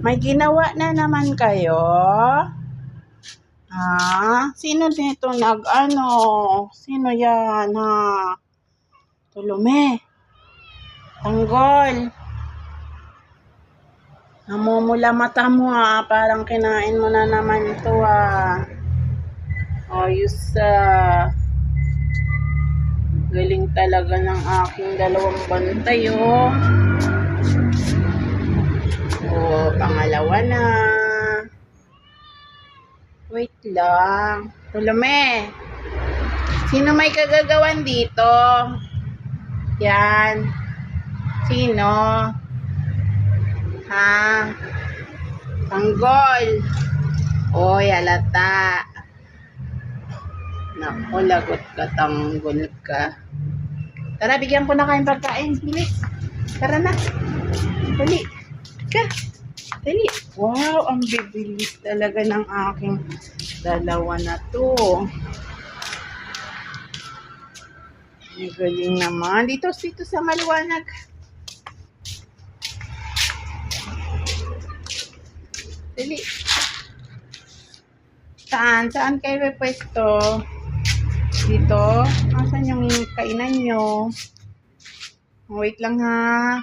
May ginawa na naman kayo? Sino dito Sino yan, ha? Tulume. Tanggol. Namumula mata mo, ha? Parang kinain mo na naman ito, ha? Ayos, galing talaga ng aking dalawang bantay, oh. Pangalawa na. Wait lang. Tulume. Sino may kagagawan dito? Yan. Sino? Ha? Tanggol. Oy, halata. Naku, lagot ka, tanggol ka. Tara, bigyan ko na kayong pagkain. Bilis. Tara na. Dali. Ka. Dali. Wow, ang bibilis talaga ng aking dalawa na to. Ang galing naman. Dito sa maliwanag. Dali. Saan kayo pwesto? Dito? Asan yung kainan nyo? Wait lang, ha.